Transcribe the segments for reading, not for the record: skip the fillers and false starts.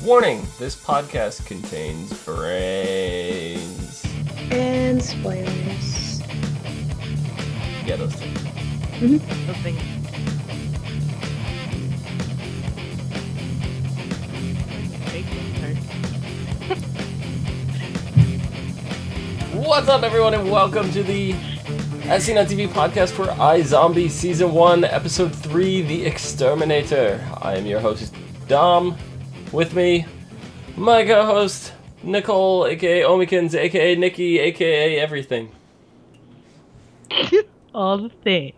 Warning, this podcast contains brains. And spoilers. Yeah, those things. Mm-hmm. Those things. What's up, everyone, and welcome to the ASOTVpodcast for iZombie Season 1, Episode 3, The Exterminator. I am your host, Dom. With me, my co-host, Nicole, aka Omikins, aka Nikki, aka everything. All the things.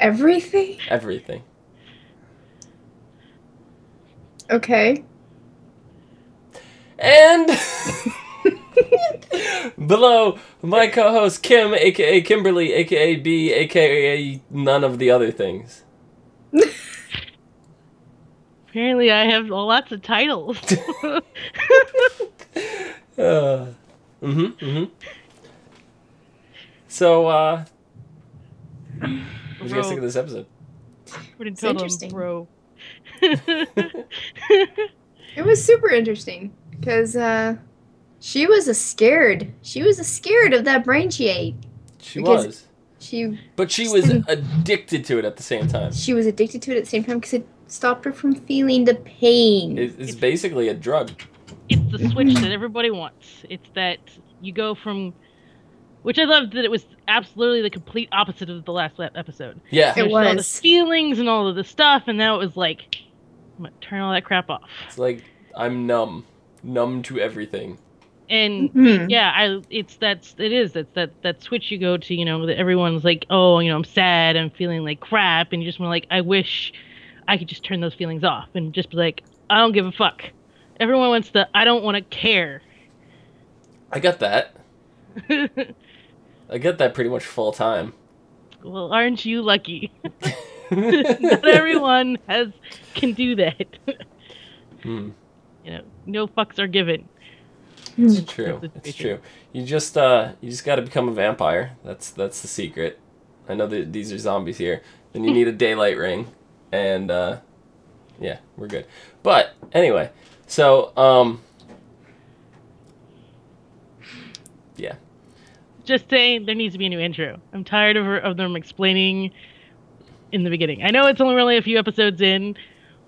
Everything? Everything. Okay. And below, my co-host, Kim, aka Kimberly, aka B, aka none of the other things. Apparently I have lots of titles. So, what do you guys think of this episode? It's interesting. Bro. It was super interesting because she was scared of that brain she ate. But she was addicted to it at the same time. She was addicted to it at the same time because it stopped her from feeling the pain. It's basically a drug. It's the switch that everybody wants. It's that you go from... Which I loved that it was absolutely the complete opposite of the last episode. Yeah. It was. All the feelings and all of the stuff, and now it was like, I'm gonna turn all that crap off. It's like, I'm numb to everything. And yeah, it's that switch you go to, you know, that everyone's like, oh, you know, I'm sad, I'm feeling like crap, and you just want to like, I wish I could just turn those feelings off and just be like, I don't give a fuck. Everyone wants the, I don't want to care. I got that. I get that pretty much full time. Well, aren't you lucky? Not everyone can do that. You know, no fucks are given. It's true. It's true. You just got to become a vampire. That's the secret. I know that these are zombies here. Then you need a daylight ring, and yeah, we're good. But anyway, so yeah. Just saying, there needs to be a new intro. I'm tired of them explaining in the beginning. I know it's only really a few episodes in,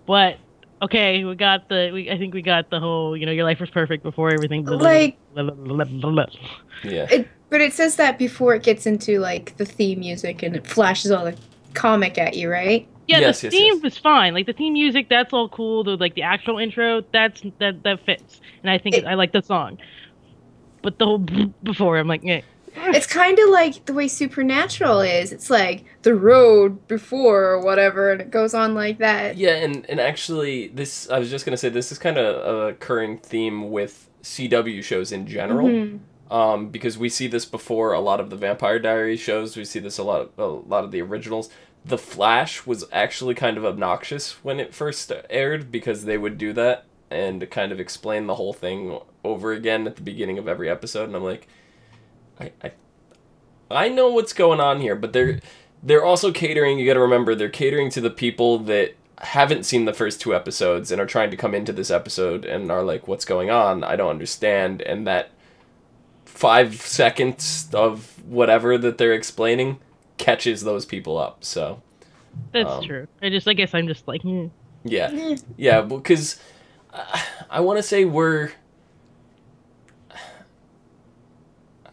but okay, I think we got the whole, you know, your life was perfect before everything. Like, yeah. But it says that before it gets into like the theme music and it flashes all the comic at you, right? Yeah, yes, the theme was fine. Like the theme music, that's all cool. The actual intro, that fits, and I think I like the song. But the whole before, I'm like, eh. It's kind of like the way Supernatural is. It's like the road before or whatever, and it goes on like that. Yeah, and actually, I was just going to say, this is kind of a recurring theme with CW shows in general. Because we see this before a lot of the Vampire Diaries shows. We see this a lot of the originals. The Flash was actually kind of obnoxious when it first aired because they would do that and kind of explain the whole thing over again at the beginning of every episode. And I'm like, I know what's going on here, but they're also catering. You got to remember, they're catering to the people that haven't seen the first two episodes and are trying to come into this episode and are like, "What's going on? I don't understand." And that 5 seconds of whatever that they're explaining catches those people up. So that's true. I guess I'm just like, yeah, because I want to say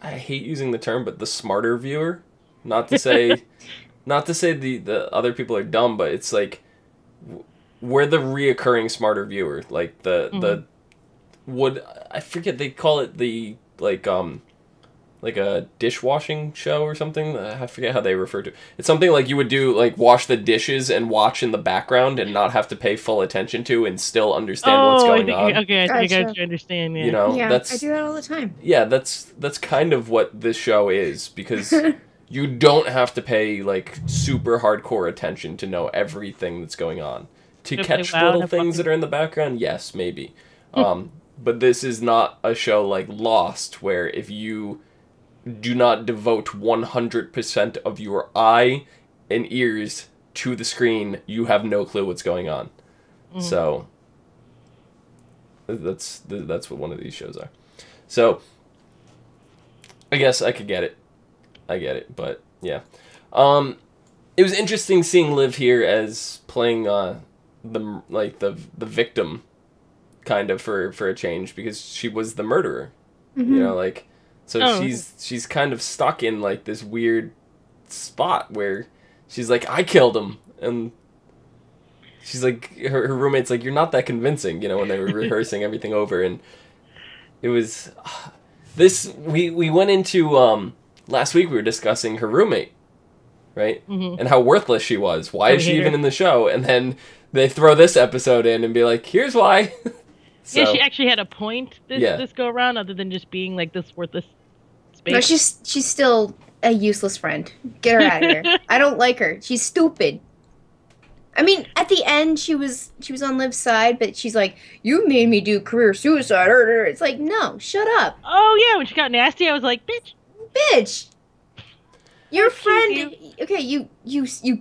I hate using the term, but the smarter viewer. Not to say the other people are dumb, but it's like we're the reoccurring smarter viewer. Like I forget, they call it the like a dishwashing show or something. I forget how they refer to it. It's something like you would do, like wash the dishes and watch in the background and not have to pay full attention to and still understand what's going on. Okay, I think I understand. Yeah. You know, I do that all the time. Yeah, that's kind of what this show is, because you don't have to pay like super hardcore attention to know everything that's going on. To catch little things that are in the background, yes, maybe. But this is not a show like Lost, where if you do not devote 100% of your eye and ears to the screen, you have no clue what's going on. So that's what one of these shows are. So I guess I could get it. I get it, but yeah. It was interesting seeing Liv here as playing the victim, kind of, for a change, because she was the murderer. You know, like, so she's kind of stuck in like this weird spot where she's like, I killed him, and she's like, her roommate's like, you're not that convincing, you know, when they were rehearsing everything over. And it was this, we went into last week, we were discussing her roommate, right? And how worthless she was. Why is she even in the show? And then they throw this episode in and be like, here's why. So, yeah, she actually had a point this go around, other than just being like this worthless space. No, she's still a useless friend. Get her out of here. I don't like her. She's stupid. I mean, at the end, she was on Liv's side, but she's like, you made me do career suicide. It's like, no, shut up. Oh, yeah, when she got nasty, I was like, bitch. Bitch. Your friend, okay, you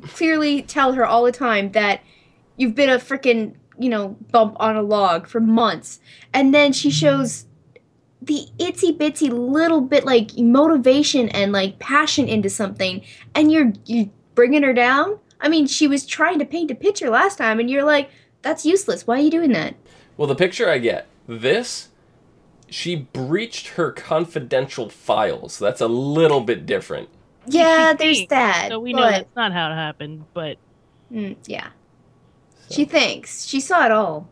clearly tell her all the time that you've been a freaking, you know, bump on a log for months. And then she shows the itsy bitsy little bit, like, motivation and, like, passion into something, and you're bringing her down? I mean, she was trying to paint a picture last time, and you're like, that's useless. Why are you doing that? Well, the picture I get. This, she breached her confidential files. That's a little bit different. Yeah, there's that. So we know that's not how it happened, but... yeah. So. She thinks. She saw it all.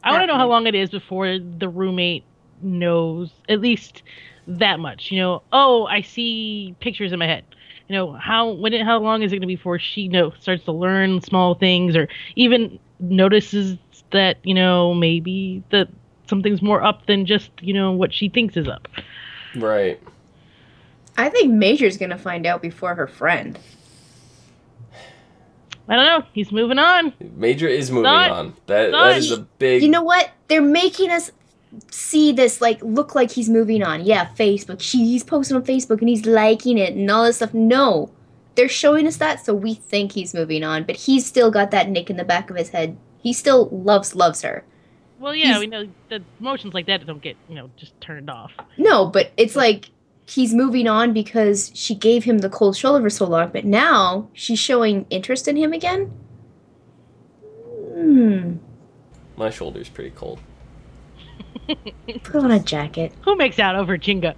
I want to know how long it is before the roommate knows at least that much. You know, oh, I see pictures in my head. You know, how long is it going to be before she starts to learn small things, or even notices that, you know, maybe that something's more up than just, you know, what she thinks is up. Right. I think Major's going to find out before her friend. I don't know. He's moving on. Major is moving on. That is a big... You know what? They're making us see this, like, look like he's moving on. Yeah, Facebook. He's posting on Facebook and he's liking it and all this stuff. No. They're showing us that so we think he's moving on, but he's still got that nick in the back of his head. He still loves her. Well, yeah, we know that emotions like that don't get, you know, just turned off. No, but it's like he's moving on because she gave him the cold shoulder for so long, but now she's showing interest in him again? My shoulder's pretty cold. Put on a jacket. Who makes out over Jenga?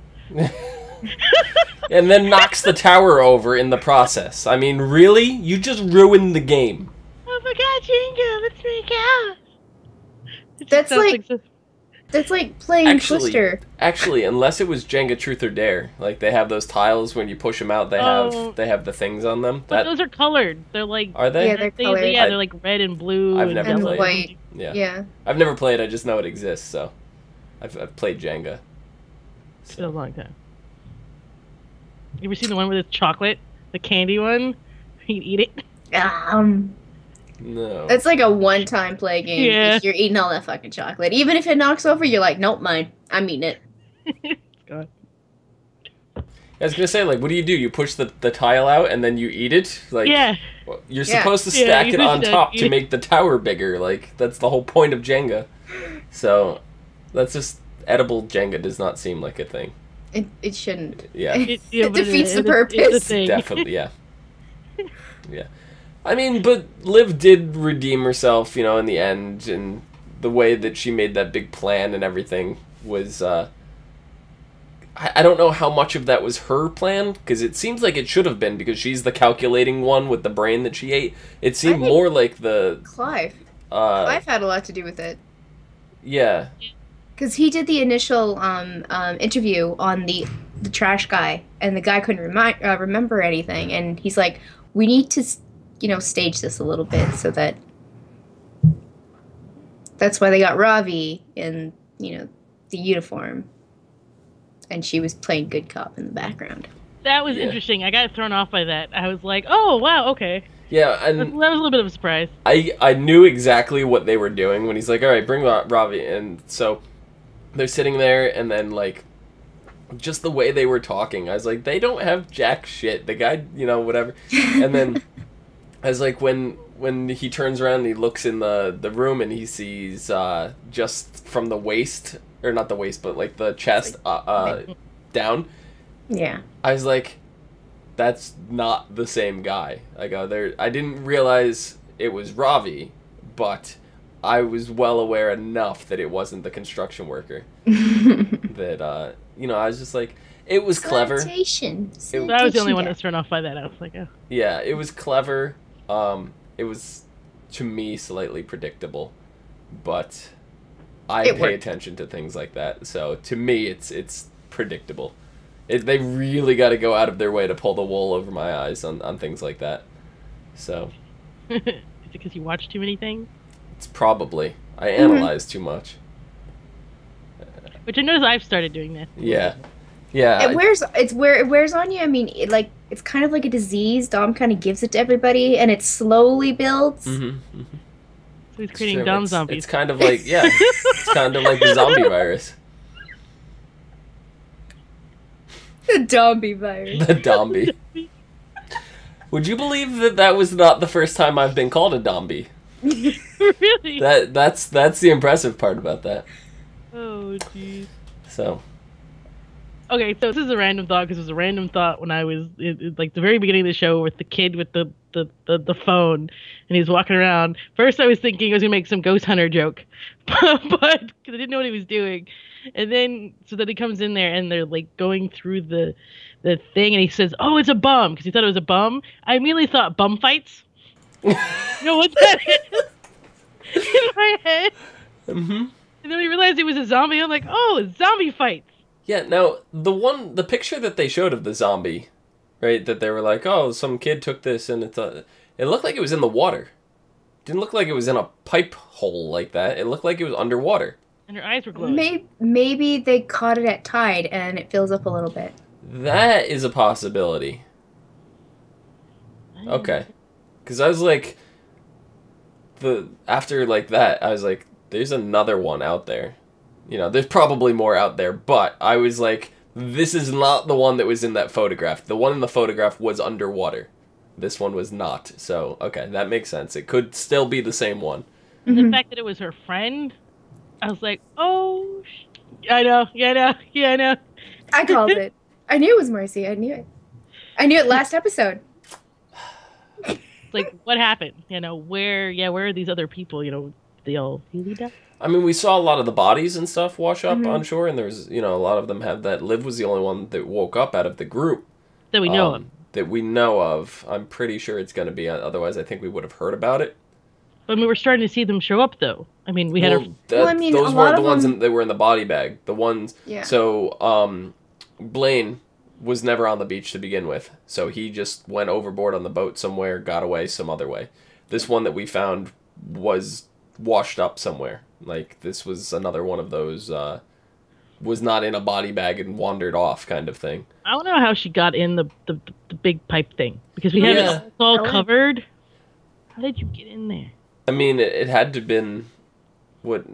And then knocks the tower over in the process. I mean, really? You just ruined the game. Oh my god, Jenga, let's make out. That's like playing Twister. Actually, unless it was Jenga Truth or Dare, like they have those tiles when you push them out, they have the things on them. But those are colored. They're like, are they? Yeah, they're colored. Yeah, they're like red and blue. I've never played. White. Yeah. I've never played. I just know it exists. So, I've played Jenga. It's been a long time. You ever seen the one with the chocolate, the candy one? You eat it. No. It's like a one-time play game. Yeah. You're eating all that fucking chocolate. Even if it knocks over, you're like, nope, mine. I'm eating it. God. I was gonna say, like, what do? You push the tile out and then you eat it? Like, yeah. You're supposed to stack it on top to make the tower bigger. Like, that's the whole point of Jenga. So, that's just... Edible Jenga does not seem like a thing. It shouldn't. Yeah. It defeats the purpose. Definitely, yeah. Yeah. I mean, but Liv did redeem herself, you know, in the end, and the way that she made that big plan and everything was, I don't know how much of that was her plan, because it seems like it should have been, because she's the calculating one with the brain that she ate. It seemed more like the... Clive. Clive had a lot to do with it. Yeah. Because he did the initial interview on the trash guy, and the guy couldn't remember anything, and he's like, we need to... you know, stage this a little bit so that that's why they got Ravi in, you know, the uniform, and she was playing good cop in the background. That was interesting. I got thrown off by that. I was like, oh wow, okay. Yeah, and that was a little bit of a surprise. I knew exactly what they were doing when he's like, all right, bring Ravi, and so they're sitting there, and then like just the way they were talking. I was like, they don't have jack shit. The guy, whatever. And then I was like, when he turns around and he looks in the room and he sees just from the waist, or not the waist, but like the chest down. Yeah. I was like, that's not the same guy. I go there. I didn't realize it was Ravi, but I was well aware enough that it wasn't the construction worker. That I was just like, it was clever. Sanitation. I was the only one that's thrown off by that. I was like, oh. Yeah, it was clever. It was, to me, slightly predictable, but I pay attention to things like that. So to me, it's predictable. They really got to go out of their way to pull the wool over my eyes on things like that. So. Is it because you watch too many things? It's probably. I analyze too much. Which I notice I've started doing that. Yeah. Yeah. It wears on you. I mean, it's kind of like a disease. Dom kind of gives it to everybody, and it slowly builds. So he's creating Dom zombies. It's kind of like, it's kind of like the zombie virus. The Dombie virus. The Dombie. Would you believe that was not the first time I've been called a Dombie? Really? That's the impressive part about that. Oh, jeez. So. Okay, so this is a random thought, because it was a random thought when I was like the very beginning of the show with the kid with the phone, and he's walking around. First, I was thinking I was gonna make some ghost hunter joke, but because I didn't know what he was doing, and then he comes in there and they're like going through the thing, and he says, "Oh, it's a bum," because he thought it was a bum. I immediately thought bum fights. You know what that is? In my head. And then we realized it was a zombie. I'm like, oh, it's zombie fights. Yeah, now, the picture that they showed of the zombie, right, that they were like, oh, some kid took this, and it looked like it was in the water. It didn't look like it was in a pipe hole like that. It looked like it was underwater. And her eyes were glowing. Maybe they caught it at tide, and it fills up a little bit. That is a possibility. Okay. Because I was like, after like that, I was like, there's another one out there. There's probably more out there, but I was like, this is not the one that was in that photograph. The one in the photograph was underwater. This one was not. So, okay, that makes sense. It could still be the same one. The fact that it was her friend, I was like, oh, I know. I called it. I knew it was Mercy. I knew it. I knew it last episode. It's like, what happened? Where are these other people? They all really died? I mean, we saw a lot of the bodies and stuff wash up on shore, and there's, a lot of them have that. Liv was the only one that woke up out of the group. That we know of. That we know of. I'm pretty sure it's going to be, otherwise I think we would have heard about it. But we were starting to see them show up, though. I mean, we had those weren't the ones that were in the body bag. The ones... Yeah. So, Blaine was never on the beach to begin with. So he just went overboard on the boat somewhere, got away some other way. This one that we found was washed up somewhere. Like, this was another one of those, was not in a body bag and wandered off kind of thing. I don't know how she got in the big pipe thing. Because we have it all covered. How did you get in there? I mean, it had to have been... What...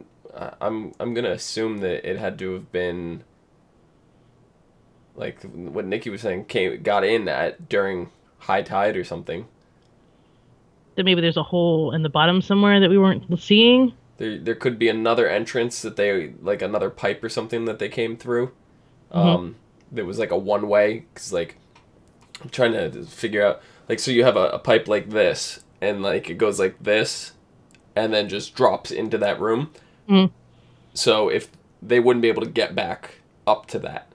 I'm going to assume that it had to have been... Like, what Nikki was saying, got in during high tide or something. That maybe there's a hole in the bottom somewhere that we weren't seeing? There could be another entrance that they, like another pipe or something that they came through. That was like a one-way, because like, I'm trying to figure out, like, so you have a pipe like this, and like it goes like this, and then just drops into that room. So if they wouldn't be able to get back up to that,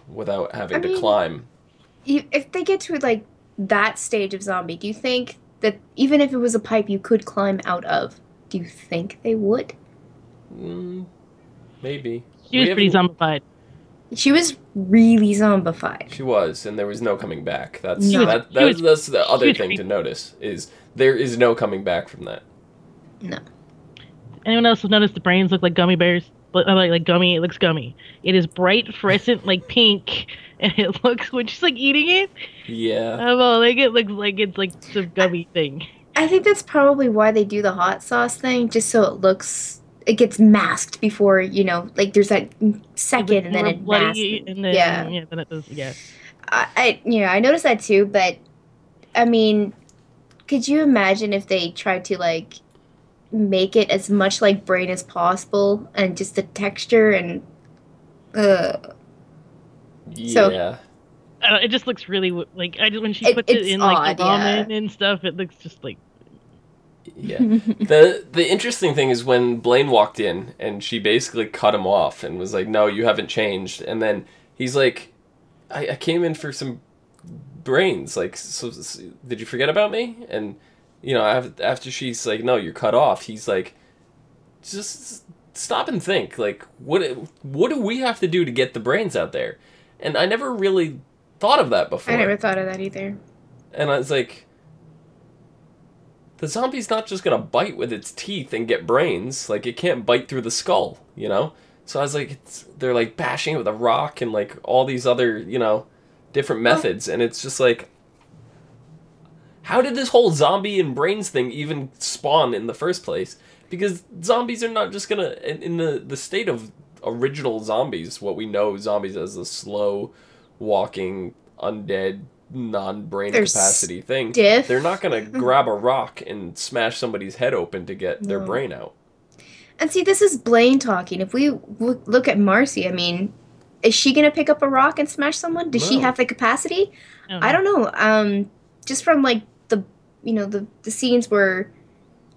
without having to climb. If they get to like that stage of zombie, do you think that even if it was a pipe you could climb out of, do you think they would? Maybe. She was pretty zombified. She was really zombified. She was, and there was no coming back. That's the other thing to notice, is there is no coming back from that. No. Anyone else have noticed the brains look like gummy bears? Like gummy, it looks gummy. It is bright fluorescent, like pink, and it looks when she's like eating it. Yeah. Well, like it looks like it's like some gummy thing. I think that's probably why they do the hot sauce thing, just so it looks it gets masked before, you know, like there's that second and then it bloody, masks. and then Yeah. then it does. Yeah. I noticed that too, but I mean, could you imagine if they tried to like make it as much like brain as possible and just the texture and so Yeah. It just looks really like when she puts it in like odd, the ramen and stuff, it looks just like. Yeah. The interesting thing is when Blaine walked in and she basically cut him off and was like, "No, you haven't changed." And then he's like, I came in for some brains. Like, so did you forget about me?" And, you know, after she's like, "No, you're cut off," he's like, "Just stop and think. Like, what do we have to do to get the brains out there?" And I never really thought of that before. I never thought of that either. And I was like, the zombie's not just gonna bite with its teeth and get brains. Like, it can't bite through the skull, you know? So I was like, they're like bashing it with a rock and like all these other, you know, different methods. And it's just like, how did this whole zombie and brains thing even spawn in the first place? Because zombies are not just gonna, in the state of original zombies, what we know zombies as a slow walking, undead, non-brain capacity thing, they're not going to grab a rock and smash somebody's head open to get their brain out. And see, this is Blaine talking. If we look at Marcy, I mean, is she going to pick up a rock and smash someone? Does she have the capacity? I don't know. Just from like the scenes where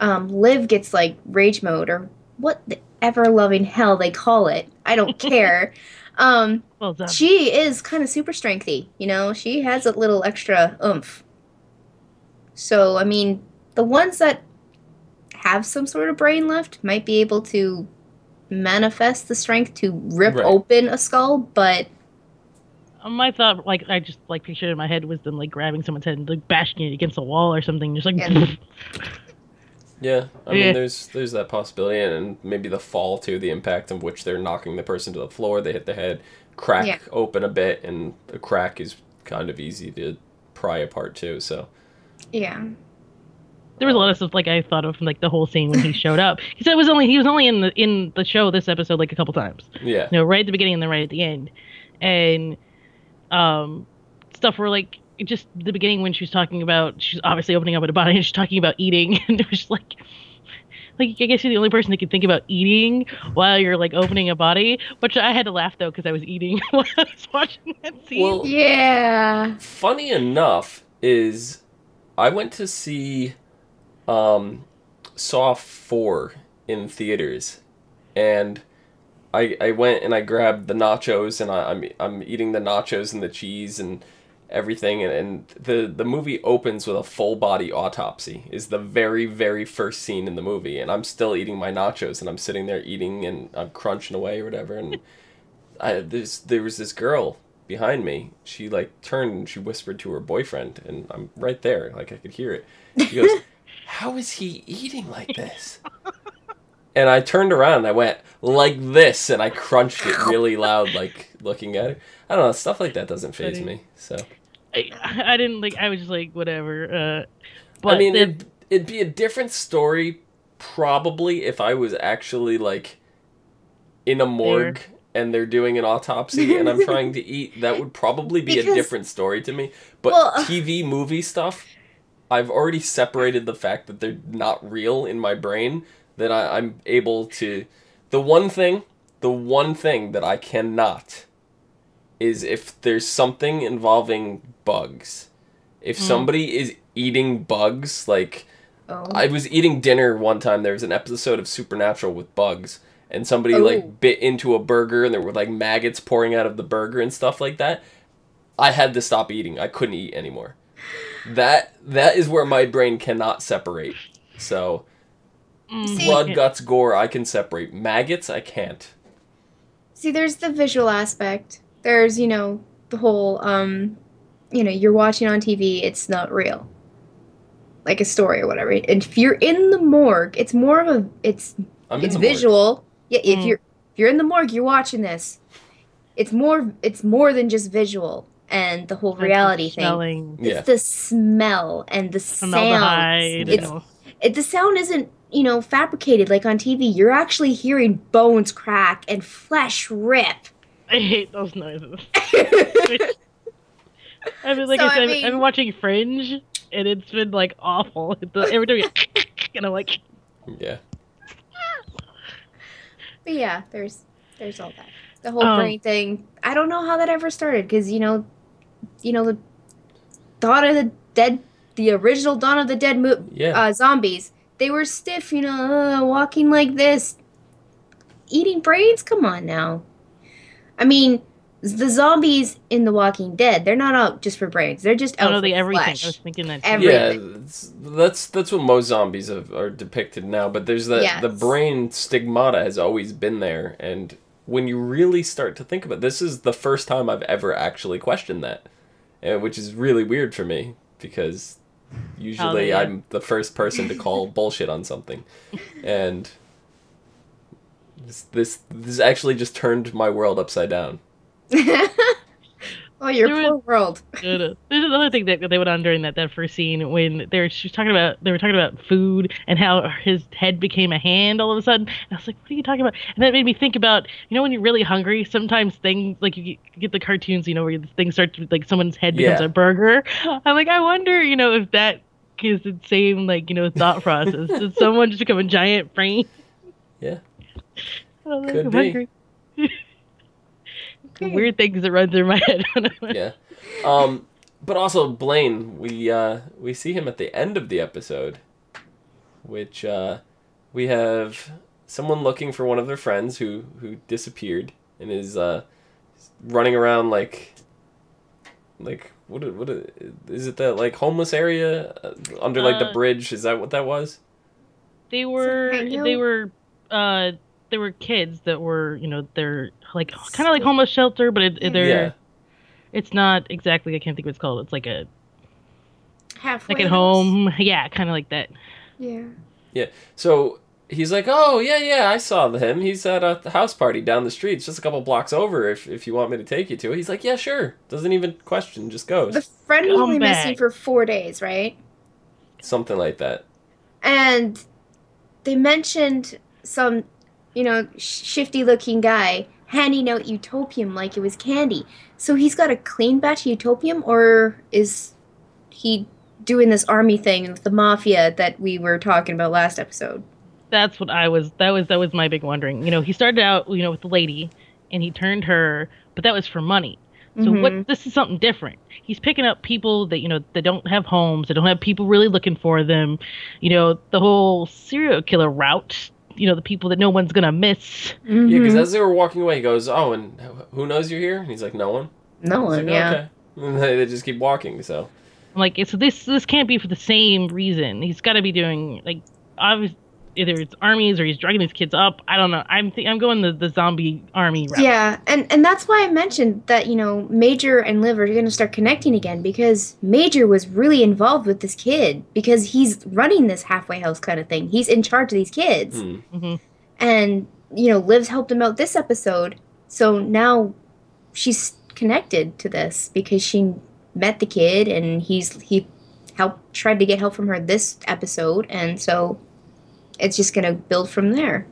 Liv gets like rage mode or what the ever-loving hell they call it. I don't care. Well done. She is kind of super strengthy, you know? She has a little extra oomph. So, I mean, the ones that have some sort of brain left might be able to manifest the strength to rip open a skull, but... My thought, like, I just, like, pictured in my head was them, like, grabbing someone's head and, like, bashing it against a wall or something, just like... Yeah, I mean, there's that possibility, and maybe the fall, too, the impact of which they're knocking the person to the floor, they hit the head, crack open a bit, and the crack is kind of easy to pry apart, too, so... Yeah. There was a lot of stuff, like, I thought of, like, the whole scene when he showed up. He said he was only in the show, this episode, like, a couple times. Yeah. You know, right at the beginning and then right at the end. And, stuff where, like, just the beginning when she was talking about, she's obviously opening up at a body and she's talking about eating, and it was just like I guess you're the only person that can think about eating while you're like opening a body, which I had to laugh though because I was eating while I was watching that scene. Well, yeah. Funny enough is I went to see Saw 4 in theaters, and I went and I grabbed the nachos, and I'm eating the nachos and the cheese and everything, and the movie opens with a full body autopsy is the very, very first scene in the movie, and I'm still eating my nachos, and I'm sitting there eating, and I'm crunching away or whatever, and there was this girl behind me. She like turned and she whispered to her boyfriend, and I'm right there, like I could hear it. She goes, "How is he eating like this?" And I turned around and I went like this, and I crunched it really loud, like looking at it. I don't know, stuff like that doesn't faze me. So I didn't like. I was just like whatever. But I mean, it'd be a different story probably if I was actually like in a morgue and they're doing an autopsy and I'm trying to eat. That would probably be a different story to me. But TV movie stuff, I've already separated the fact that they're not real in my brain. That I'm able to. The one thing that I cannot is if there's something involving bugs. If somebody is eating bugs, like I was eating dinner one time, there was an episode of Supernatural with bugs, and somebody like bit into a burger and there were like maggots pouring out of the burger and stuff like that. I had to stop eating. I couldn't eat anymore. That is where my brain cannot separate. So blood, guts, gore, I can separate. Maggots, I can't. See, there's the visual aspect. There's, the whole, you're watching on TV, it's not real. Like a story or whatever. And if you're in the morgue, it's more of it's visual. Morgue. Yeah, if you're in the morgue, you're watching this. It's more than just visual and the whole reality thing. Smelling. It's the smell and the sound. The sound isn't, fabricated like on TV. You're actually hearing bones crack and flesh rip. I hate those noises. I mean, like I've been watching Fringe, and it's been like awful. Every time and I'm like, yeah. But yeah, there's all that. The whole brain thing. I don't know how that ever started because the Dawn of the Dead, the original Dawn of the Dead zombies. They were stiff, walking like this, eating brains. Come on now. I mean, the zombies in The Walking Dead, they're not out just for brains. They're just out for everything. flesh. I was thinking that. Everything. Yeah, that's what most zombies are depicted now. But there's the brain stigmata has always been there, and when you really start to think about it, this is the first time I've ever actually questioned that, which is really weird for me because usually I'm the first person to call bullshit on something, and this actually just turned my world upside down. Oh, your poor world. There's another thing that they went on during that first scene when they were talking about food and how his head became a hand all of a sudden. And I was like, what are you talking about? And that made me think about, when you're really hungry, sometimes things like you get the cartoons, where things start to, like someone's head becomes a burger. I'm like, I wonder, if that is the same thought process. Did someone just become a giant brain? Yeah. Could be. Hungry. Weird things that run through my head. Yeah. But also Blaine, we see him at the end of the episode, which we have someone looking for one of their friends who disappeared and is running around like what is it, that like homeless area under like the bridge? Is that what that was? They were kids that were, they're like kind of like homeless shelter, but it's not exactly, I can't think what it's called. It's like a halfway like at home. Yeah, kind of like that. Yeah. Yeah. So he's like, oh, yeah, I saw him. He's at a house party down the street. It's just a couple blocks over if you want me to take you to it. He's like, yeah, sure. Doesn't even question, just goes. The friend was only missing for 4 days, right? Something like that. And they mentioned some shifty-looking guy handing out utopium like it was candy. So he's got a clean batch of utopium, or is he doing this army thing with the mafia that we were talking about last episode? That's what that was my big wondering. He started out, with the lady, and he turned her, but that was for money. So this is something different. He's picking up people that, that don't have homes, that don't have people really looking for them. The whole serial killer route. The people that no one's gonna miss. Yeah, because as they were walking away, he goes, oh, and who knows you're here? And he's like, no one. No one, like, yeah. Okay. And they just keep walking, so. I'm like, so this can't be for the same reason. He's got to be doing, like, obviously, either it's armies or he's dragging these kids up. I don't know. I'm going the zombie army route. Yeah, and that's why I mentioned that, Major and Liv are going to start connecting again, because Major was really involved with this kid, because he's running this halfway house kind of thing. He's in charge of these kids. Mm-hmm. And, Liv's helped him out this episode, so now she's connected to this because she met the kid, and he tried to get help from her this episode, and so it's just going to build from there.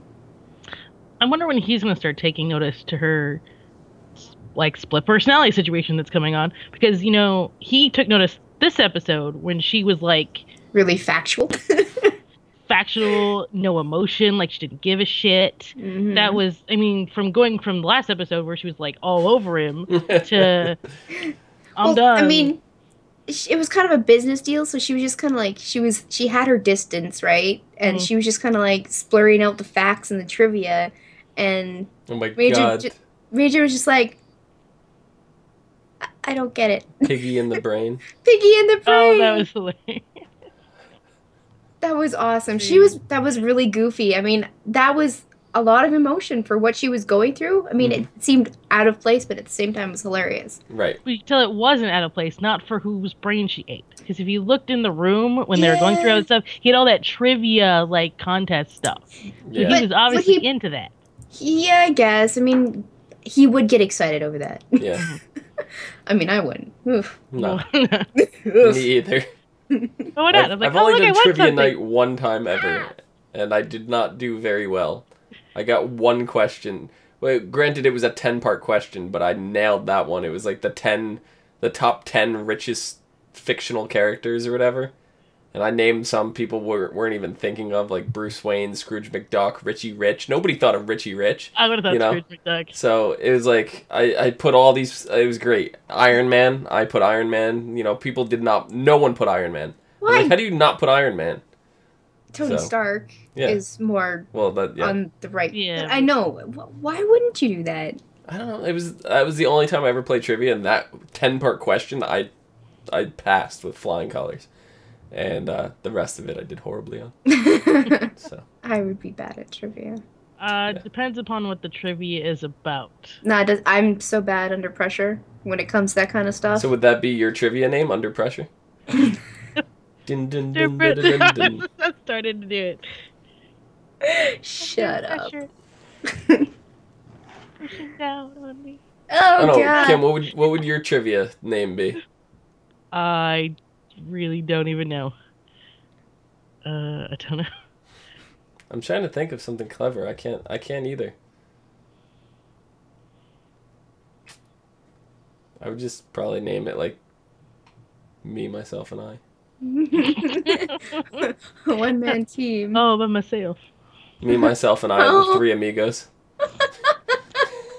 I wonder when he's going to start taking notice to her, like, split personality situation that's coming on. Because, he took notice this episode when she was, like... really factual. Factual, no emotion, like she didn't give a shit. Mm-hmm. That was, from going from the last episode where she was, like, all over him to... I'm done. It was kind of a business deal, so she was just kind of like, she had her distance, right? And she was just kind of like splurring out the facts and the trivia, and oh my God. Major was just like, I don't get it. Piggy in the brain. Piggy in the brain. Oh, that was hilarious. That was awesome. That was really goofy. That was a lot of emotion for what she was going through. It seemed out of place, but at the same time it was hilarious. Right. We could tell it wasn't out of place, not for whose brain she ate. Because if you looked in the room when they were going through all this stuff, he had all that trivia, like, contest stuff. Yeah. So he was obviously into that. Yeah, I guess. He would get excited over that. Yeah. I wouldn't. Oof. No. Me either. why not? I'm like, I've only look, I done won trivia something. night one time ever, and I did not do very well. I got one question. Well, granted, it was a 10-part question, but I nailed that one. It was like the top 10 richest fictional characters or whatever. And I named some people weren't even thinking of, like Bruce Wayne, Scrooge McDuck, Richie Rich. Nobody thought of Richie Rich. I would have thought Scrooge McDuck. So it was like, I put all these, it was great. Iron Man, I put Iron Man. You know, people did not, no one put Iron Man. Why? Like, how do you not put Iron Man? Tony Stark is more on the right. Yeah. But I know. Why wouldn't you do that? I don't know. That was the only time I ever played trivia, and that 10-part question I passed with flying colors. And the rest of it I did horribly on. So I would be bad at trivia. Depends upon what the trivia is about. No, I'm so bad under pressure when it comes to that kind of stuff. So would that be your trivia name, Under Pressure? Dun, dun, dun, dun, dun, dun, dun. I started to do it. Shut up. Pushing down on me. Oh, God. Kim, what would your trivia name be? I really don't even know. I don't know. I'm trying to think of something clever. I can't either. I would just probably name it like Me, Myself, and I. A one-man team. Oh, by myself. Me, Myself, and I are the three amigos.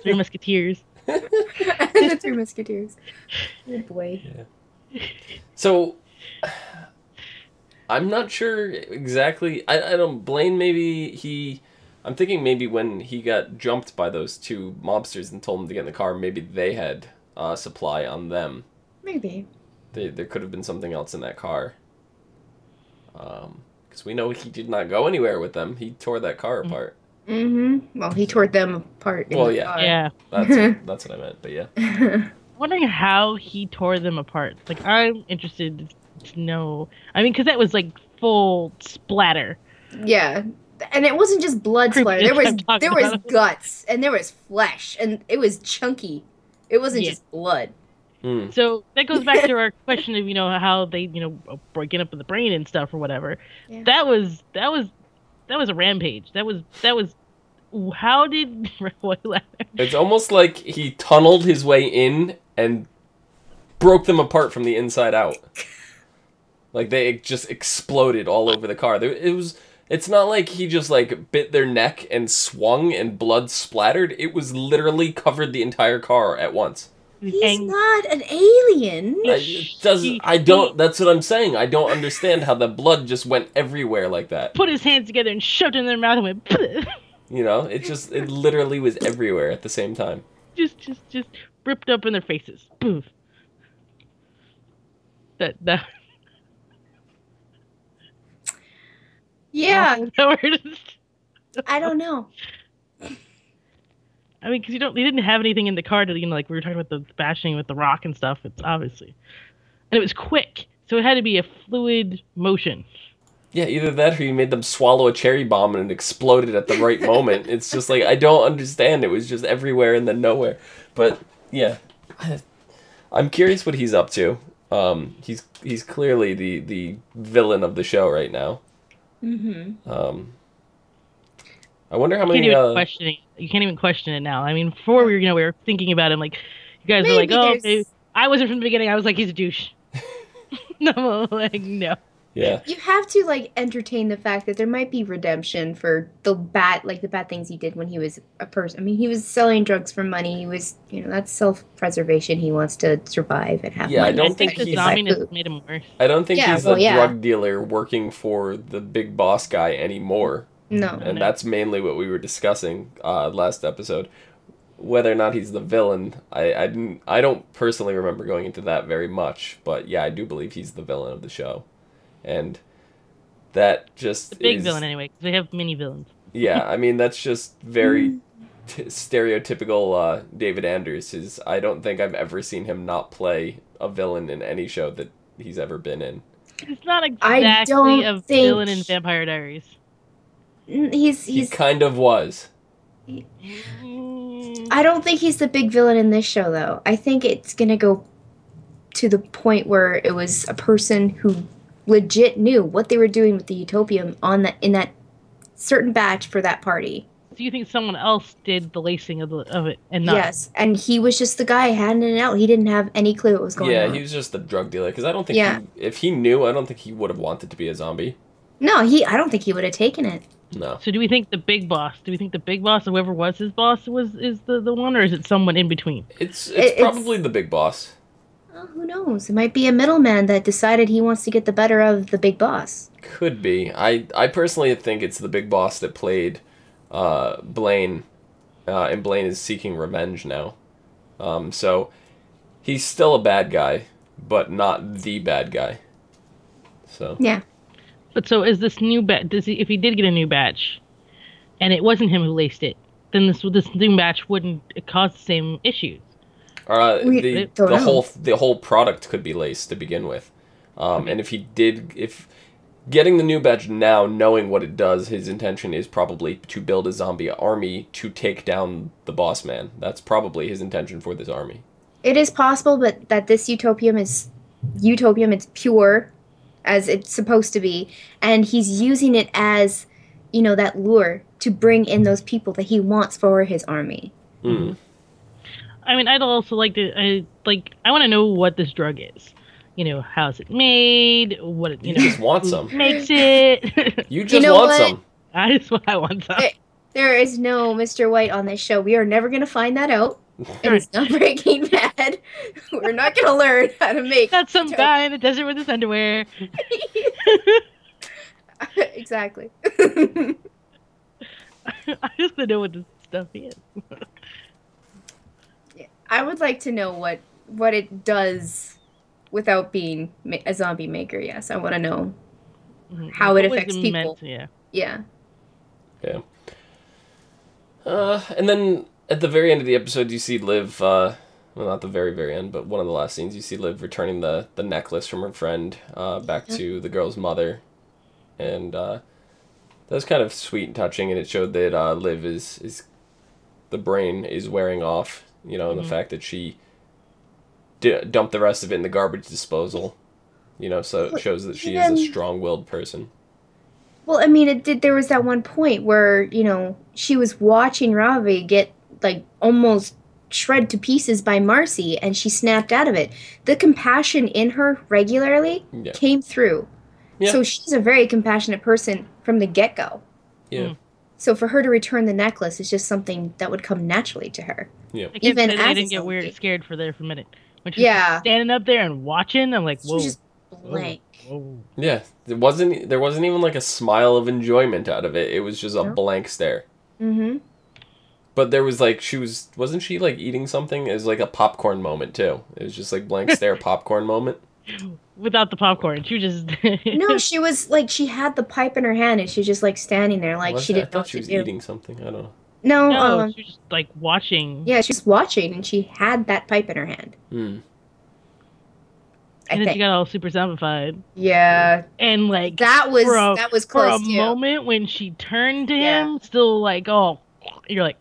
Three Musketeers. The Three Musketeers. Good boy. Yeah. So, I'm not sure exactly. I don't blame. I'm thinking maybe when he got jumped by those two mobsters and told him to get in the car, maybe they had supply on them. Maybe. There could have been something else in that car. Because we know he did not go anywhere with them. He tore that car apart. Mm-hmm. Well, he tore them apart. Yeah. That's what I meant. But yeah. Wondering how he tore them apart. Like, I'm interested to know. I mean, because that was like full splatter. Yeah, and it wasn't just blood splatter. There was guts and there was flesh and it was chunky. It wasn't just blood. Mm. So that goes back to our question of how they breaking up in the brain and stuff or whatever. Yeah. That was a rampage. That was how did It's almost like he tunneled his way in and broke them apart from the inside out. Like they just exploded all over the car. It's not like he just like bit their neck and swung and blood splattered. It was literally covered the entire car at once. He's not an alien. That's what I'm saying. I don't understand how the blood just went everywhere like that. Put his hands together and shoved it in their mouth and went. It literally was everywhere at the same time. Just ripped up in their faces. Poof. That. Yeah. I don't know. I mean, because they didn't have anything in the car to, like we were talking about the bashing with the rock and stuff. It's obviously, and it was quick, so it had to be a fluid motion. Yeah, either that or you made them swallow a cherry bomb and it exploded at the right moment. It's just like I don't understand. It was just everywhere and then nowhere. But yeah, I'm curious what he's up to. He's clearly the villain of the show right now. Mm-hmm. I wonder how many. You can't even question it now. I mean, before we were thinking about him, like you guys were like, "Oh, okay. I wasn't from the beginning." I was like, "He's a douche." No, like no. Yeah. You have to like entertain the fact that there might be redemption for the bad things he did when he was a person. I mean, he was selling drugs for money. He was, that's self-preservation. He wants to survive and have money. I don't think the zombiness made him worse. I don't think he's a drug dealer working for the big boss guy anymore. No. And that's mainly what we were discussing last episode. Whether or not he's the villain, I don't personally remember going into that very much, but yeah, I do believe he's the villain of the show. And that just the big villain anyway, because they have mini villains. Yeah, I mean that's just very stereotypical David Anders. I don't think I've ever seen him not play a villain in any show that he's ever been in. He's not exactly a villain in Vampire Diaries. He kind of was. I don't think he's the big villain in this show, though. I think it's gonna go to the point where it was a person who legit knew what they were doing with the utopium in that certain batch for that party. Do you think someone else did the lacing of it and not? Yes, and he was just the guy handing it out. He didn't have any clue what was going on. Yeah, he was just the drug dealer. Because I don't think if he knew, I don't think he would have wanted to be a zombie. No, I don't think he would have taken it. No. So do we think the big boss? Do we think the big boss, whoever was his boss, is the one, or is it someone in between? It's probably the big boss. Well, who knows? It might be a middleman that decided he wants to get the better of the big boss. Could be. I personally think it's the big boss that played Blaine, and Blaine is seeking revenge now. So he's still a bad guy, but not the bad guy. So yeah. But so is this new batch? If he did get a new batch, and it wasn't him who laced it, then this new batch wouldn't cause the same issues. The whole product could be laced to begin with, and if getting the new batch now, knowing what it does, his intention is probably to build a zombie army to take down the boss man. That's probably his intention for this army. It is possible, but that this utopium, it's pure, as it's supposed to be, and he's using it as, that lure to bring in those people that he wants for his army. Mm. I mean, I'd also like to, I want to know what this drug is. How's it made? What it, you just want some. Makes it. You just want some. I want some. There is no Mr. White on this show. We are never going to find that out. And it's not Breaking Bad. We're not going to learn how to make. That's some guy in the desert with his underwear. Exactly. I just want to know what this stuff is. I would like to know what it does without being a zombie maker. Yes, I want to know how it affects people. Yeah. And then at the very end of the episode, you see Liv, well, not the very, very end, but one of the last scenes, you see Liv returning the necklace from her friend back to the girl's mother. And that was kind of sweet and touching, and it showed that Liv is the brain is wearing off, and the fact that she dumped the rest of it in the garbage disposal, so it shows that she is a strong-willed person. Well, I mean, there was that one point where, she was watching Ravi get, almost shred to pieces by Marcy, and she snapped out of it. The compassion in her regularly came through. Yeah. So she's a very compassionate person from the get-go. Yeah. So for her to return the necklace is just something that would come naturally to her. Yeah. Even as I didn't get scared for there for a minute. When she was standing up there and watching, I'm like, whoa. She's just blank. Whoa. Yeah. There wasn't even a smile of enjoyment out of it. It was just a blank stare. Mm-hmm. But there was wasn't she eating something? It was a popcorn moment too. It was just blank stare popcorn moment. Without the popcorn, she was just No, she was she had the pipe in her hand and she was just standing there she didn't know what to do. I thought she was eating something. I don't know. No, she was just watching. Yeah, she was watching and she had that pipe in her hand. Hmm. And then she got all super zombified. Yeah. And that was close for a too. moment when she turned to him, still oh, you're like,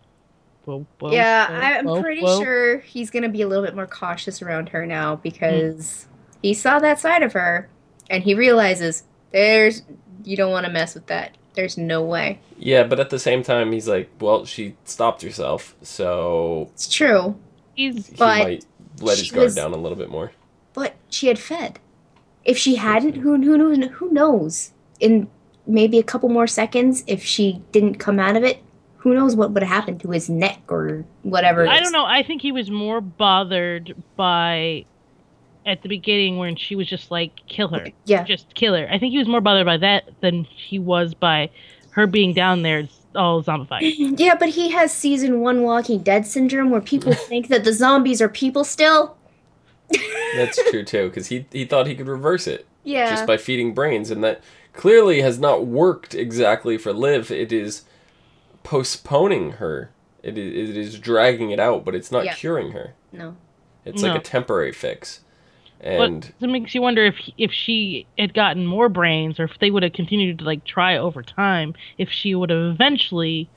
whoa, whoa. Yeah, I'm pretty sure he's gonna be a little bit more cautious around her now because he saw that side of her and he realizes you don't want to mess with that. There's no way. Yeah, but at the same time he's well, she stopped herself, so it's true. He might let his guard down a little bit more. But she had fed. If she hadn't, who knows? In maybe a couple more seconds, if she didn't come out of it, who knows what would have happened to his neck or whatever. I don't know. I think he was more bothered by, at the beginning when she was just kill her. Yeah. Just kill her. I think he was more bothered by that than he was by her being down there all zombified. Yeah, but he has season 1 Walking Dead syndrome where people think that the zombies are people still. That's true too, because he thought he could reverse it just by feeding brains, and that clearly has not worked exactly for Liv. It is postponing her. It is dragging it out, but it's not curing her. No. It's a temporary fix. And but it makes you wonder if she had gotten more brains, or if they would have continued to try over time, if she would have eventually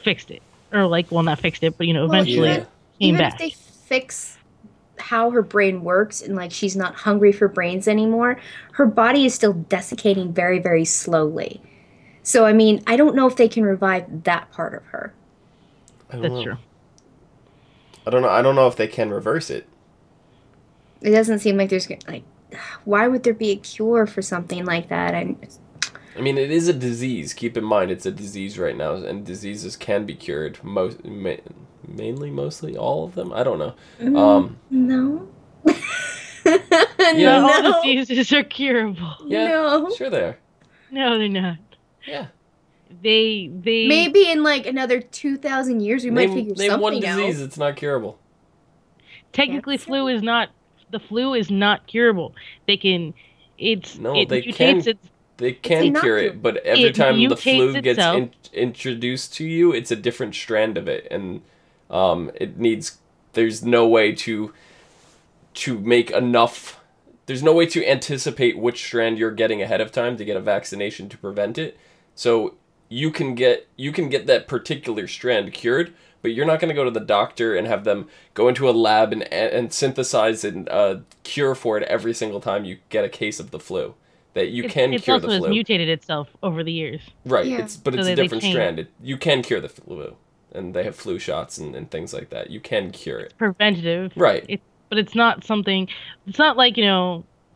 fixed it, or well, not fixed it, but eventually came back. Even if they fix how her brain works and like she's not hungry for brains anymore, her body is still desiccating very, very slowly. So I mean, I don't know if they can revive that part of her. That's true. I don't know. I don't know if they can reverse it. It doesn't seem like there's like, why would there be a cure for something like that? I mean, it is a disease. Keep in mind, it's a disease right now, and diseases can be cured. Mostly, all of them. I don't know. No. Yeah, all diseases are curable. Yeah, no. Sure they are. No, they're not. Yeah. They maybe in like another 2,000 years we might figure something out. Name one disease that's not curable. Technically, the flu is not curable. They can. They can cure it, but every time the flu gets introduced to you, it's a different strand of it, and there's no way to make enough. There's no way to anticipate which strand you're getting ahead of time to get a vaccination to prevent it. So you can get that particular strand cured, but you're not going to go to the doctor and have them go into a lab and synthesize a cure for it every single time you get a case of the flu. That you can cure the flu. It's also mutated itself over the years. Right, yeah. It's a different strand. You can cure the flu, and they have flu shots and things like that. You can cure it. It's preventative. Right. But it's not something. It's not like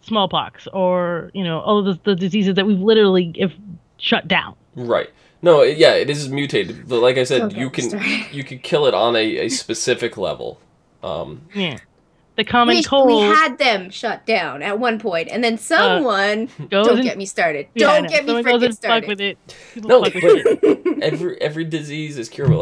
smallpox or all of the diseases that we've literally shut down. Right. No. Yeah, it is mutated. But like I said, you can kill it on a specific level. Yeah. The common cold. We had them shut down at one point, and then someone don't get me started. Yeah, don't get me freaking started. Fuck with it. No, but every disease is curable.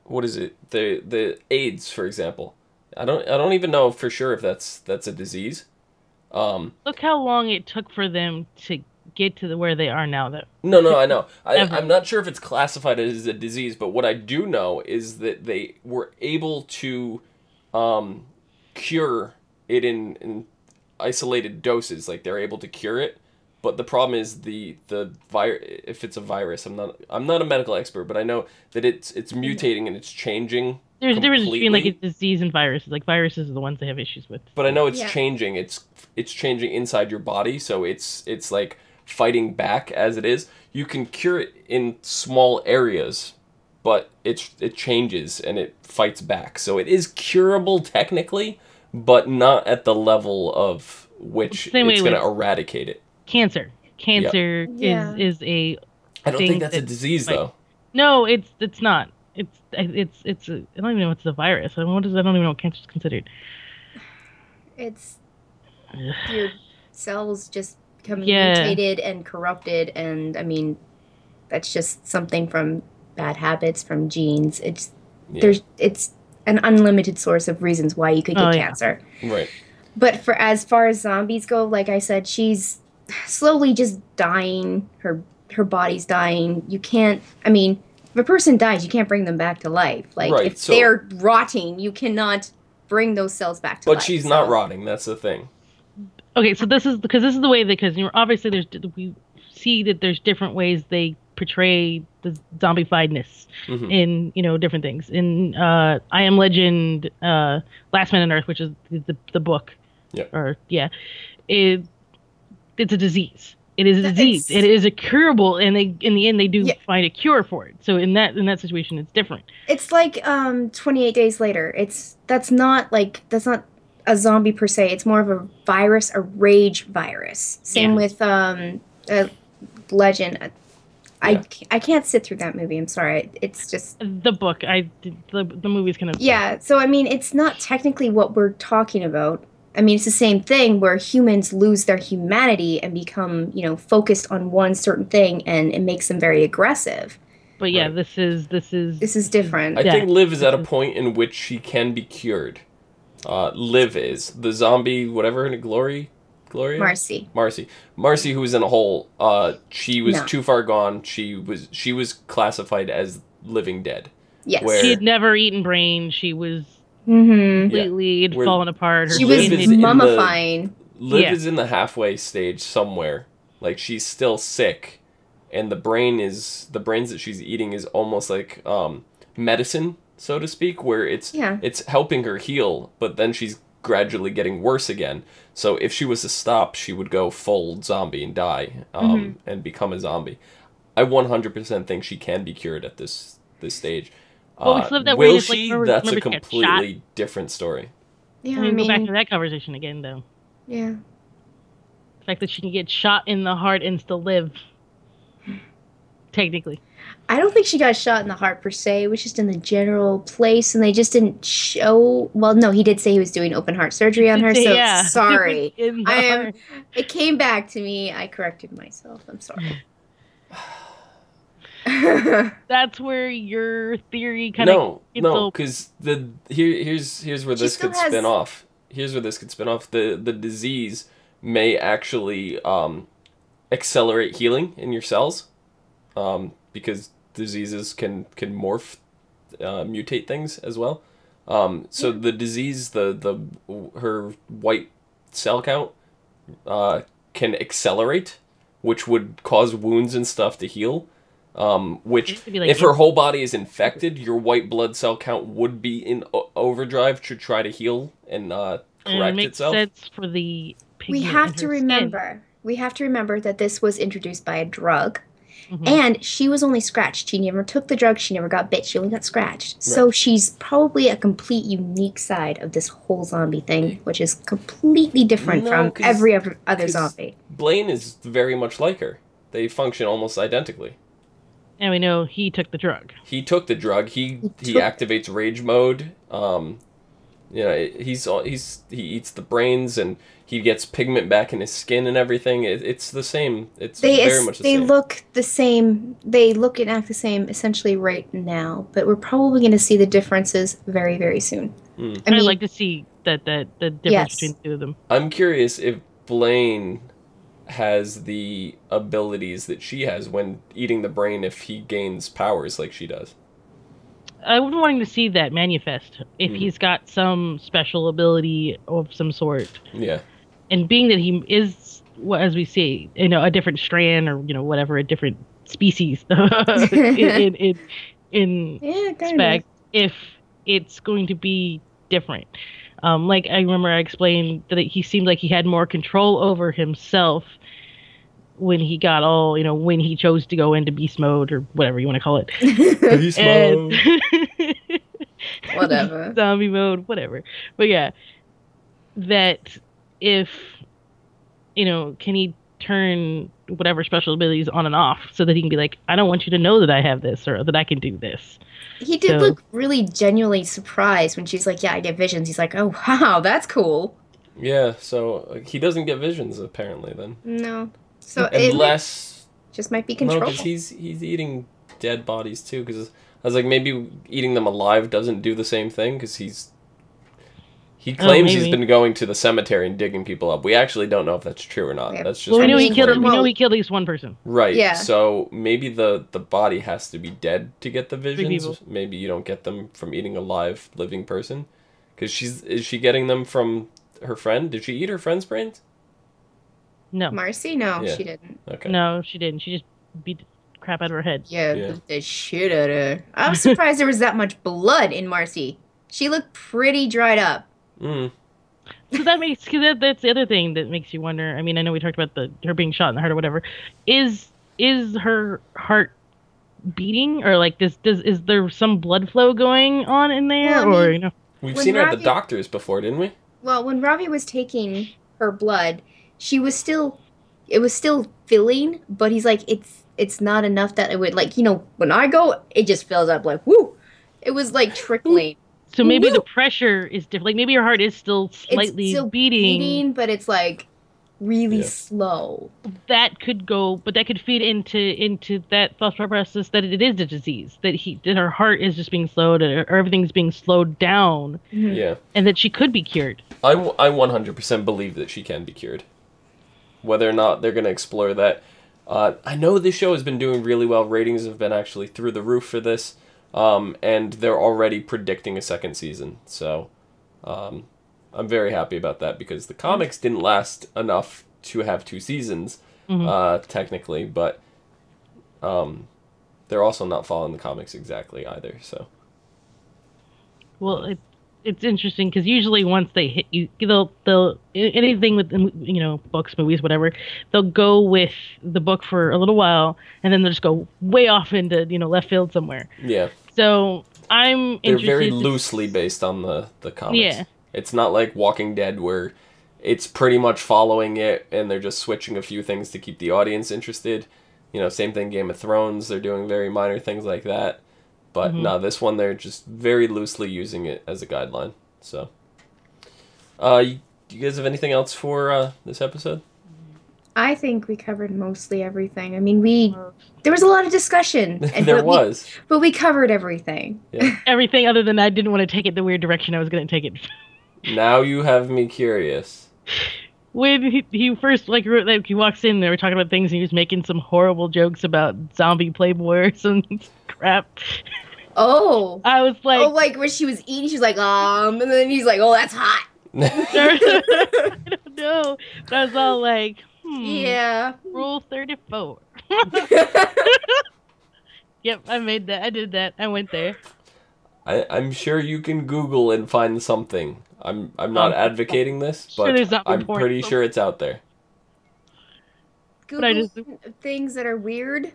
What is it? The AIDS, for example. I don't even know for sure if that's a disease. Look how long it took for them to get to where they are now, though. No, I know. I'm not sure if it's classified as a disease, but what I do know is that they were able to cure it in isolated doses. Like, they're able to cure it, but the problem is the virus. If it's a virus, I'm not a medical expert, but I know that it's mutating and it's changing. There's a difference between like a disease and viruses. Like, viruses are the ones they have issues with. But I know it's changing. It's changing inside your body, so it's like fighting back as it is. You can cure it in small areas, but it changes and it fights back. So it is curable technically, but not at the level of which it's going to eradicate it. Cancer is a. I don't think that's a disease though. No, it's not. I don't even know what's the virus. I don't even know what cancer is considered. It's your cells just becoming mutated and corrupted, and I mean, that's just something from bad habits, from genes. It's an unlimited source of reasons why you could get cancer. Right. But as far as zombies go, like I said, she's slowly just dying. Her body's dying. You can't. I mean, if a person dies, you can't bring them back to life. Like if they're rotting, you cannot bring those cells back to life. But she's not rotting. That's the thing. Okay, so this is the way because obviously we see that there's different ways they portray the zombifiedness in different things. In I Am Legend, Last Man on Earth, which is the book. Yeah. It's a disease. It is a disease. It is a curable, and in the end they do find a cure for it. So in that situation, it's different. It's like 28 Days Later. That's not a zombie per se. It's more of a virus, a rage virus. Same with Legend. I can't sit through that movie. I'm sorry. It's just the book. The movie's kind of So I mean, it's not technically what we're talking about. I mean, it's the same thing where humans lose their humanity and become, focused on one certain thing, and it makes them very aggressive. But this is different. I think Liv is at a point in which she can be cured. Liv is the zombie, whatever, in Gloria. Marcy, who was in a hole. She was too far gone. She was classified as living dead. Yes, she had never eaten brain. She was. Completely had fallen apart. She was mummifying. Liv is in the halfway stage somewhere. Like, she's still sick, and the brains that she's eating is almost like medicine. so to speak, where it's helping her heal, but then she's gradually getting worse again. So if she was to stop, she would go full zombie and die, and become a zombie. I 100% think she can be cured at this stage. Well, that will way, she? Like, That's a completely different story. Yeah, I mean, go back to that conversation again, though. Yeah. The fact that she can get shot in the heart and still live. Technically. I don't think she got shot in the heart per se. It was just in the general place, and they just didn't show. Well, no, he did say he was doing open heart surgery on her. So sorry. It came back to me. I corrected myself. I'm sorry. That's where your theory kind of no, because here's where this could spin off. Here's where this could spin off. The disease may actually accelerate healing in your cells, because diseases can morph, mutate things as well. So the disease, her white cell count can accelerate, which would cause wounds and stuff to heal. Which, if her whole body is infected, your white blood cell count would be in overdrive to try to heal and correct itself. It makes sense for the we have to remember that this was introduced by a drug, and she was only scratched. She never took the drug. She never got bit. She only got scratched. Right. So she's probably a complete unique side of this whole zombie thing, which is completely different from every other zombie. Blaine is very much like her. They function almost identically. And we know he took the drug. He took the drug. He activates rage mode. He eats the brains, and he gets pigment back in his skin and everything. It's the same. It's very much the same. They look the same. They look and act the same essentially right now, but we're probably going to see the differences very, very soon. I'd like to see the difference between the two of them. I'm curious if Blaine has the abilities that she has when eating the brain, if he gains powers like she does. I would want to see that manifest, if he's got some special ability of some sort. Yeah. And being that he is, as we see, a different strand, or whatever, a different species in spec, if it's going to be different. Like, I remember I explained that he seemed like he had more control over himself when he got when he chose to go into beast mode, or whatever you want to call it. Beast mode. Whatever. Zombie mode, whatever. But yeah, that if, can he turn whatever special abilities on and off so that he can be like, I don't want you to know that I have this, or that I can do this. He did look really genuinely surprised when she's like, yeah, I get visions. He's like, oh, wow, that's cool. Yeah, so he doesn't get visions, apparently, then. No. So unless... just might be control. No, because he's eating dead bodies, too. Because I was like, maybe eating them alive doesn't do the same thing, because he claims he's been going to the cemetery and digging people up. We actually don't know if that's true or not. Yeah. That's just we know he killed at least one person. Right. Yeah. So maybe the body has to be dead to get the visions. Maybe you don't get them from eating a live, living person. Because is she getting them from her friend? Did she eat her friend's brains? No. Marcy? No, she didn't. Okay. No, she didn't. She just beat the crap out of her head. Yeah, beat the shit out of her. I was surprised there was that much blood in Marcy. She looked pretty dried up. So that makes, because that's the other thing that makes you wonder. I mean, I know we talked about her being shot in the heart or whatever. Is her heart beating, or like is there some blood flow going on in there, or We've seen her at the doctor's before, didn't we? Well, when Ravi was taking her blood, it was still filling, but he's like, it's not enough that it would, like, when I go, it just fills up, like, woo! It was like trickling. So maybe the pressure is different. Like, maybe your heart is still slightly beating, but it's like really slow. That could feed into that thought process that it is the disease, that her heart is just being slowed, or everything's being slowed down. Yeah. And that she could be cured. I 100% believe that she can be cured. Whether or not they're going to explore that. I know this show has been doing really well. Ratings have been actually through the roof for this. And they're already predicting a second season. So I'm very happy about that, because the comics didn't last enough to have 2 seasons, technically. But they're also not following the comics exactly either. So Well, it's interesting because usually once they hit you, they'll anything with books, movies, whatever, they'll go with the book for a little while and then they'll just go way off into left field somewhere. Yeah. So they're very loosely based on the comics. Yeah. It's not like Walking Dead where it's pretty much following it and they're just switching a few things to keep the audience interested. Same thing Game of Thrones, they're doing very minor things like that. But no, this one they're just very loosely using it as a guideline. So, you guys have anything else for this episode? I think we covered mostly everything. I mean, there was a lot of discussion. But we covered everything. Yeah. Everything other than I didn't want to take it the weird direction I was going to take it. Now you have me curious. When he first he walks in, they were talking about things, and he was making some horrible jokes about zombie Playboy or some crap. Oh, I was like, like when she was eating, she was like, and then he's like, oh, that's hot. I don't know, but I was all like, yeah, Rule 34. Yep, I made that. I did that. I went there. I'm sure you can Google and find something. I'm not advocating this, but I'm pretty sure it's out there. Google things that are weird.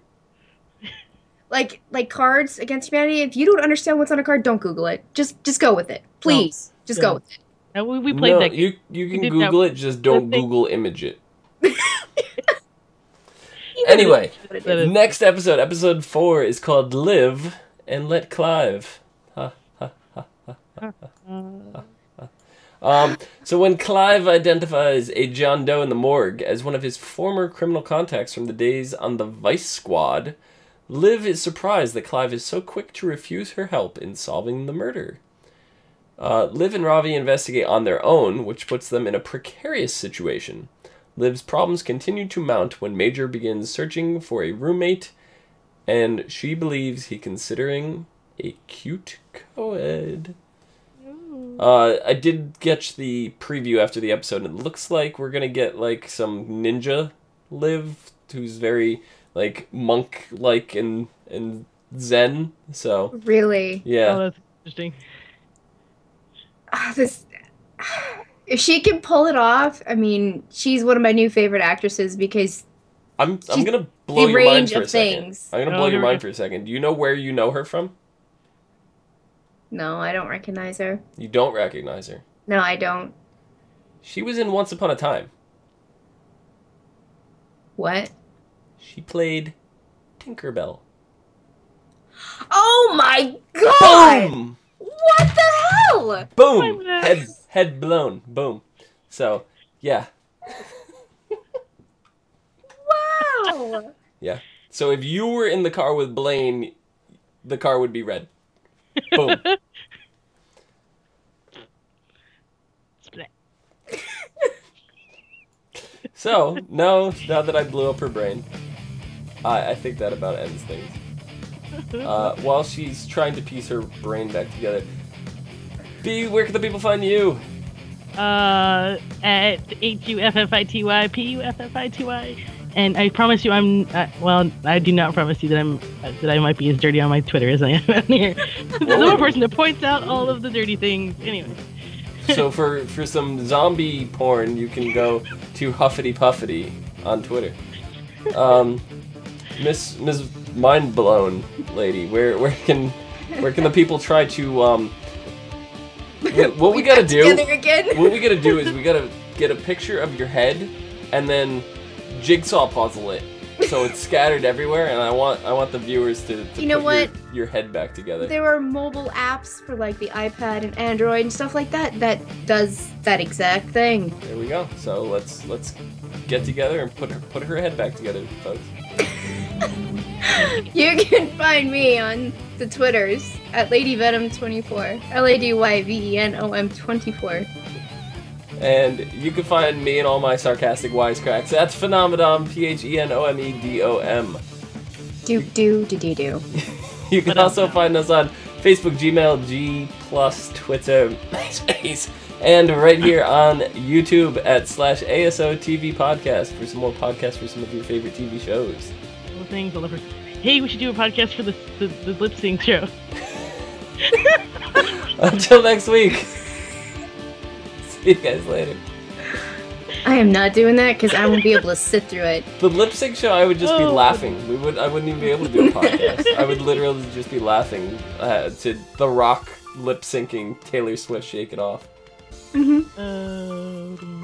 Like Cards Against Humanity. If you don't understand what's on a card, don't Google it. Just go with it. Please. Just go with it. We played that game. You can Google it, just don't Google image it. Anyway, next episode 4 is called Live and Let Clive. So when Clive identifies a John Doe in the morgue as one of his former criminal contacts from the days on the Vice Squad, Liv is surprised that Clive is so quick to refuse her help in solving the murder. Liv and Ravi investigate on their own, which puts them in a precarious situation. Liv's problems continue to mount when Major begins searching for a roommate, and she believes he's considering a cute co-ed. I did get the preview after the episode, and it looks like we're gonna get like some ninja Liv, who's very like monk-like and zen. So really, yeah. Oh, that's interesting. If she can pull it off, I mean, she's one of my new favorite actresses because I'm gonna blow your mind for a second. I'm gonna blow your mind for a second. Do you know where you know her from? No, I don't recognize her. You don't recognize her? No, I don't. She was in Once Upon a Time. What? She played Tinkerbell. Oh my god! Boom! What the hell? Boom! Head blown. Boom. So, yeah. Wow! Yeah. So if you were in the car with Blaine, the car would be red. Boom. So, now that I blew up her brain, I think that about ends things. While she's trying to piece her brain back together, B, where can the people find you? At HUFFITYPUFFITY. And I promise you, I do not promise you that I might be as dirty on my Twitter as I am on here. There's one person that points out all of the dirty things. Anyway. So for some zombie porn, you can go to Huffity Puffity on Twitter. Miss Mind Blown Lady, where can the people try to what we gotta do? What we gotta do is we gotta get a picture of your head and then jigsaw puzzle it so it's scattered everywhere, and I want the viewers to put your head back together. There are mobile apps for like the iPad and Android and stuff like that that does that exact thing. There we go. So let's get together and put her head back together, folks. You can find me on the Twitters at LadyVenom24, LadyVenom24. And you can find me and all my sarcastic wisecracks at Phenomedom, PHENOMEDOM. Do. You can also find us on Facebook, Gmail, G+, Twitter, MySpace, and right here on YouTube at /ASOTVpodcast for some more podcasts for some of your favorite TV shows. Hey, we should do a podcast for the lip sync show. Until next week. See you guys later. I am not doing that because I won't be able to sit through it. The lip sync show, I would just be laughing. I wouldn't even be able to do a podcast. I would literally just be laughing to The Rock lip syncing Taylor Swift "Shake It Off." Mm-hmm.